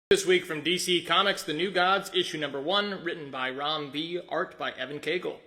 This week from DC Comics, The New Gods, issue number 1, written by Ram V, art by Evan Cagle.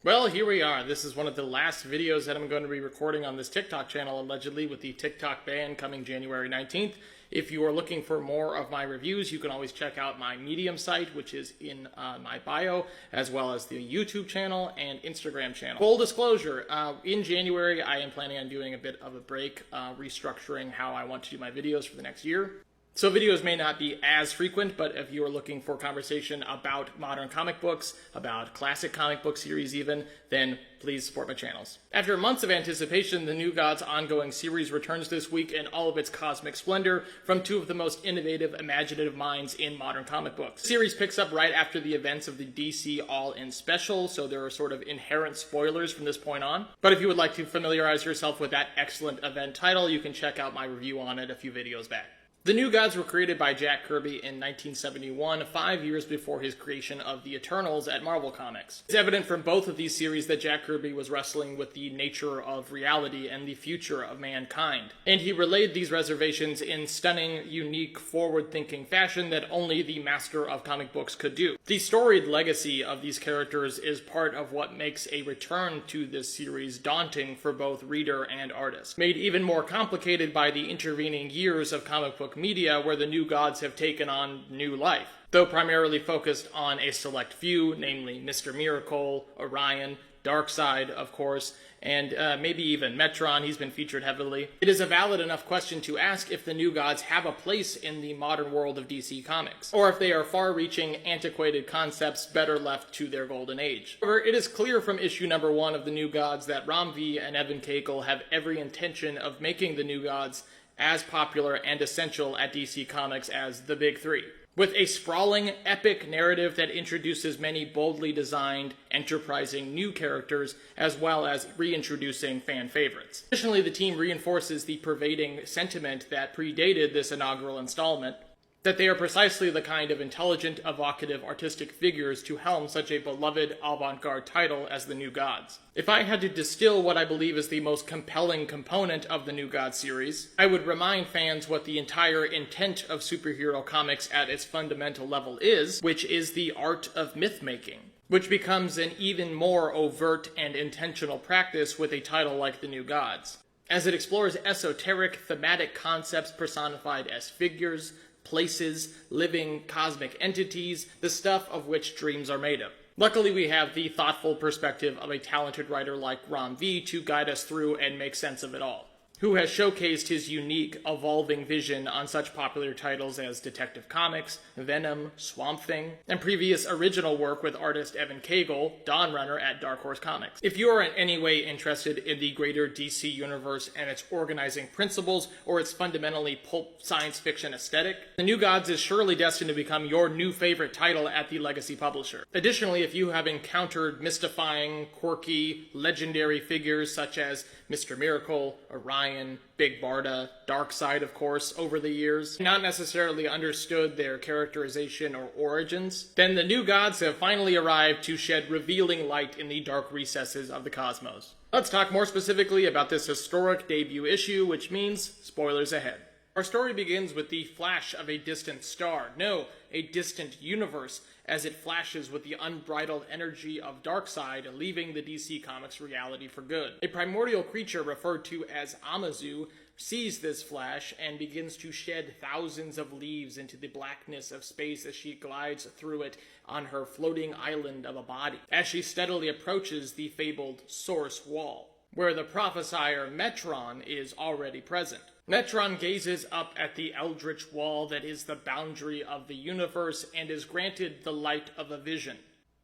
Well, here we are. This is one of the last videos that I'm going to be recording on this TikTok channel, allegedly, with the TikTok ban coming January 19th. If you are looking for more of my reviews, you can always check out my Medium site, which is in my bio, as well as the YouTube channel and Instagram channel. Full disclosure, in January, I am planning on doing a bit of a break, restructuring how I want to do my videos for the next year. So videos may not be as frequent, but if you are looking for conversation about modern comic books, about classic comic book series even, then please support my channels. After months of anticipation, The New Gods ongoing series returns this week in all of its cosmic splendor from two of the most innovative, imaginative minds in modern comic books. The series picks up right after the events of the DC All-In Special, so there are sort of inherent spoilers from this point on. But if you would like to familiarize yourself with that excellent event title, you can check out my review on it a few videos back. The New Gods were created by Jack Kirby in 1971, 5 years before his creation of the Eternals at Marvel Comics. It's evident from both of these series that Jack Kirby was wrestling with the nature of reality and the future of mankind. And he relayed these reservations in stunning, unique, forward-thinking fashion that only the master of comic books could do. The storied legacy of these characters is part of what makes a return to this series daunting for both reader and artist, made even more complicated by the intervening years of comic book media where the New Gods have taken on new life. Though primarily focused on a select few, namely Mr. Miracle, Orion, Darkseid, of course, and maybe even Metron, he's been featured heavily. It is a valid enough question to ask if the New Gods have a place in the modern world of DC Comics, or if they are far-reaching, antiquated concepts better left to their golden age. However, it is clear from issue number 1 of the New Gods that Ram V and Evan Cagle have every intention of making the New Gods as popular and essential at DC Comics as the Big Three, with a sprawling, epic narrative that introduces many boldly designed, enterprising new characters, as well as reintroducing fan favorites. Additionally, the team reinforces the pervading sentiment that predated this inaugural installment, that they are precisely the kind of intelligent, evocative, artistic figures to helm such a beloved avant-garde title as the New Gods. If I had to distill what I believe is the most compelling component of the New Gods series, I would remind fans what the entire intent of superhero comics at its fundamental level is, which is the art of myth-making, which becomes an even more overt and intentional practice with a title like the New Gods, as it explores esoteric, thematic concepts personified as figures, places, living cosmic entities, the stuff of which dreams are made of. Luckily, we have the thoughtful perspective of a talented writer like Ram V to guide us through and make sense of it all, who has showcased his unique, evolving vision on such popular titles as Detective Comics, Venom, Swamp Thing, and previous original work with artist Evan Cagle, Dawnrunner at Dark Horse Comics. If you are in any way interested in the greater DC universe and its organizing principles, or its fundamentally pulp science fiction aesthetic, The New Gods is surely destined to become your new favorite title at the legacy publisher. Additionally, if you have encountered mystifying, quirky, legendary figures such as Mr. Miracle, Orion, Big Barda, Darkseid, of course, over the years, not necessarily understood their characterization or origins, then the New Gods have finally arrived to shed revealing light in the dark recesses of the cosmos. Let's talk more specifically about this historic debut issue, which means spoilers ahead. Our story begins with the flash of a distant star, no, a distant universe, as it flashes with the unbridled energy of Darkseid, leaving the DC Comics reality for good. A primordial creature referred to as Amazu sees this flash and begins to shed thousands of leaves into the blackness of space as she glides through it on her floating island of a body, as she steadily approaches the fabled Source Wall, where the prophesier Metron is already present. Metron gazes up at the eldritch wall that is the boundary of the universe and is granted the light of a vision,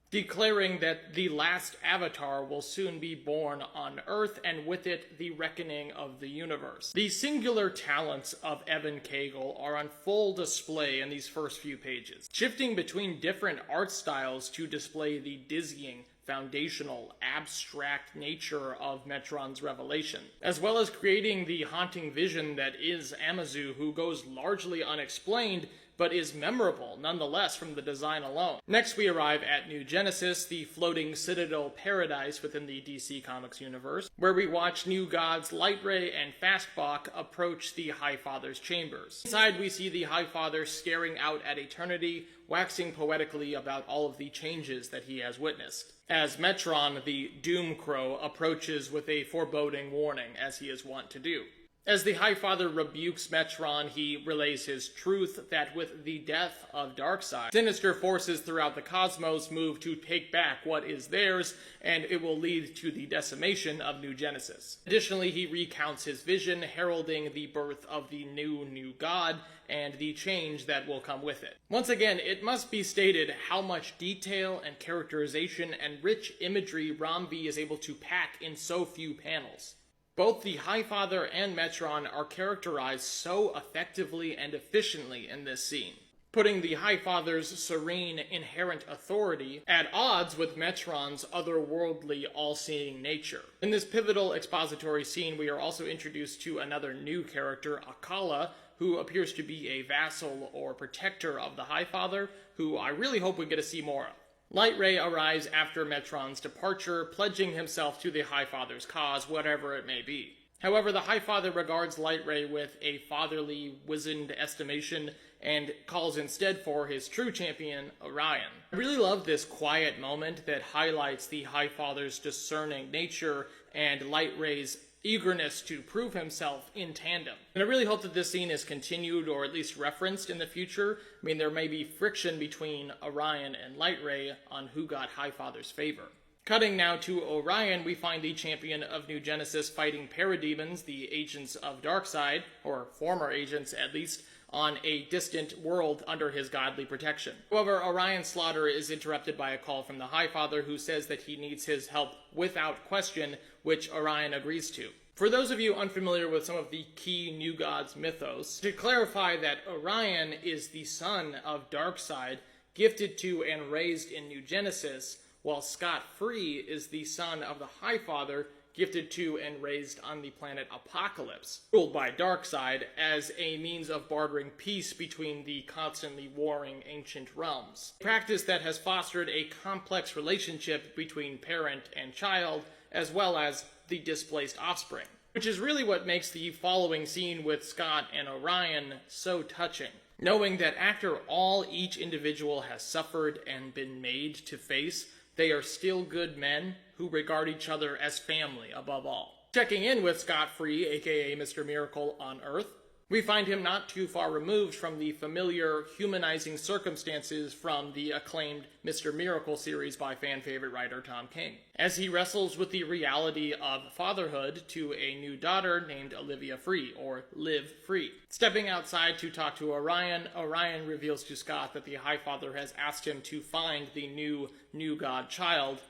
declaring that the last avatar will soon be born on Earth, and with it, the reckoning of the universe. The singular talents of Evan Cagle are on full display in these first few pages, shifting between different art styles to display the dizzying, foundational, abstract nature of Metron's revelation, as well as creating the haunting vision that is Amazu, who goes largely unexplained, but is memorable nonetheless from the design alone. Next, we arrive at New Genesis, the floating citadel paradise within the DC Comics universe, where we watch New Gods Lightray and Fastbach approach the High Father's chambers. Inside, we see the High Father staring out at eternity, waxing poetically about all of the changes that he has witnessed, as Metron, the Doom Crow, approaches with a foreboding warning, as he is wont to do. As the High Father rebukes Metron, he relays his truth that with the death of Darkseid, sinister forces throughout the cosmos move to take back what is theirs, and it will lead to the decimation of New Genesis. Additionally, he recounts his vision, heralding the birth of the new god, and the change that will come with it. Once again, it must be stated how much detail and characterization and rich imagery Ram V is able to pack in so few panels. Both the High Father and Metron are characterized so effectively and efficiently in this scene, putting the High Father's serene, inherent authority at odds with Metron's otherworldly, all-seeing nature. In this pivotal expository scene, we are also introduced to another new character, Akala, who appears to be a vassal or protector of the High Father, who I really hope we get to see more of. Lightray arrives after Metron's departure, pledging himself to the High Father's cause, whatever it may be. However, the High Father regards Lightray with a fatherly, wizened estimation and calls instead for his true champion, Orion. I really love this quiet moment that highlights the High Father's discerning nature and Lightray's eagerness to prove himself in tandem. And I really hope that this scene is continued or at least referenced in the future. I mean, there may be friction between Orion and Lightray on who got High Father's favor. Cutting now to Orion, we find the champion of New Genesis fighting parademons, the agents of Darkseid, or former agents at least, on a distant world under his godly protection. However, Orion's slaughter is interrupted by a call from the High Father, who says that he needs his help without question, which Orion agrees to. For those of you unfamiliar with some of the key New Gods mythos, to clarify that Orion is the son of Darkseid, gifted to and raised in New Genesis, while Scott-Free is the son of the High Father, gifted to and raised on the planet Apocalypse, ruled by Darkseid, as a means of bartering peace between the constantly warring ancient realms. A practice that has fostered a complex relationship between parent and child, as well as the displaced offspring, which is really what makes the following scene with Scott and Orion so touching. Knowing that after all each individual has suffered and been made to face, they are still good men who regard each other as family above all. Checking in with Scott-Free, aka Mr. Miracle on Earth, we find him not too far removed from the familiar, humanizing circumstances from the acclaimed Mr. Miracle series by fan-favorite writer Tom King, as he wrestles with the reality of fatherhood to a new daughter named Olivia Free, or Liv Free. Stepping outside to talk to Orion, Orion reveals to Scott that the High Father has asked him to find the new god child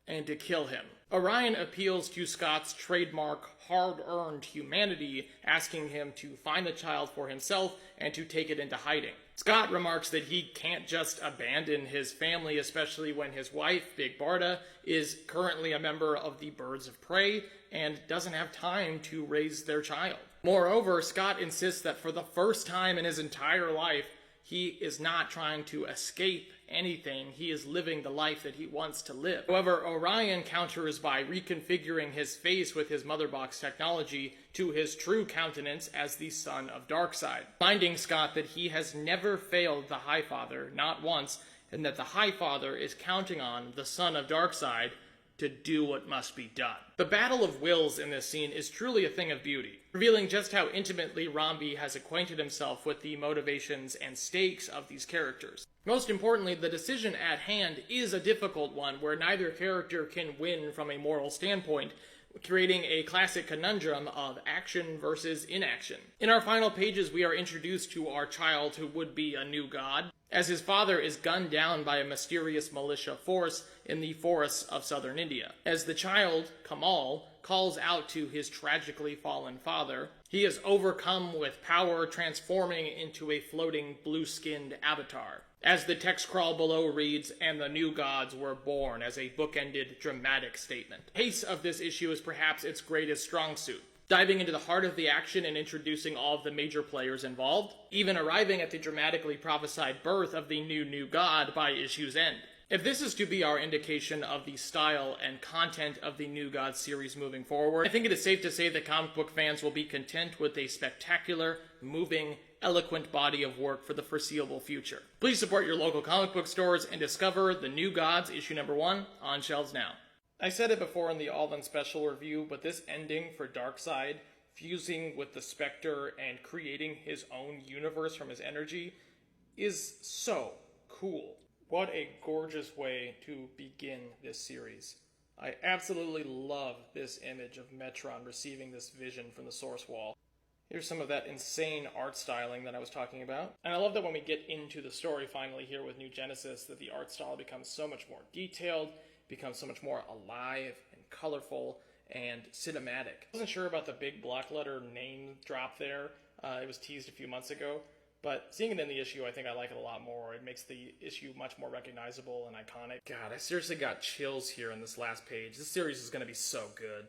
and to kill him. Orion appeals to Scott's trademark hard-earned humanity, asking him to find the child for himself and to take it into hiding. Scott remarks that he can't just abandon his family, especially when his wife, Big Barda, is currently a member of the Birds of Prey and doesn't have time to raise their child. Moreover, Scott insists that for the first time in his entire life, he is not trying to escape anything. He is living the life that he wants to live. However, Orion counters by reconfiguring his face with his mother box technology to his true countenance as the son of Darkseid, reminding Scott that he has never failed the High Father, not once, and that the High Father is counting on the son of Darkseid to do what must be done. The battle of wills in this scene is truly a thing of beauty, revealing just how intimately Rambi has acquainted himself with the motivations and stakes of these characters. Most importantly, the decision at hand is a difficult one where neither character can win from a moral standpoint, creating a classic conundrum of action versus inaction. In our final pages, we are introduced to our child who would be a new god, as his father is gunned down by a mysterious militia force in the forests of southern India. As the child, Kamal, calls out to his tragically fallen father, he is overcome with power, transforming into a floating blue-skinned avatar. As the text crawl below reads, "And the new gods were born," as a bookended, dramatic statement. The pace of this issue is perhaps its greatest strong suit. diving into the heart of the action and introducing all of the major players involved, even arriving at the dramatically prophesied birth of the new god by issue's end. If this is to be our indication of the style and content of the New Gods series moving forward, I think it is safe to say that comic book fans will be content with a spectacular, moving, eloquent body of work for the foreseeable future. Please support your local comic book stores and discover The New Gods issue number 1 on shelves now. I said it before in the All-In Special review, but this ending for Darkseid, fusing with the Spectre and creating his own universe from his energy, is so cool. What a gorgeous way to begin this series. I absolutely love this image of Metron receiving this vision from the source wall. Here's some of that insane art styling that I was talking about. And I love that when we get into the story finally here with New Genesis, that the art style becomes so much more detailed, becomes so much more alive and colorful and cinematic. I wasn't sure about the big block letter name drop there. It was teased a few months ago. But seeing it in the issue, I think I like it a lot more. It makes the issue much more recognizable and iconic. God, I seriously got chills here in this last page. This series is going to be so good.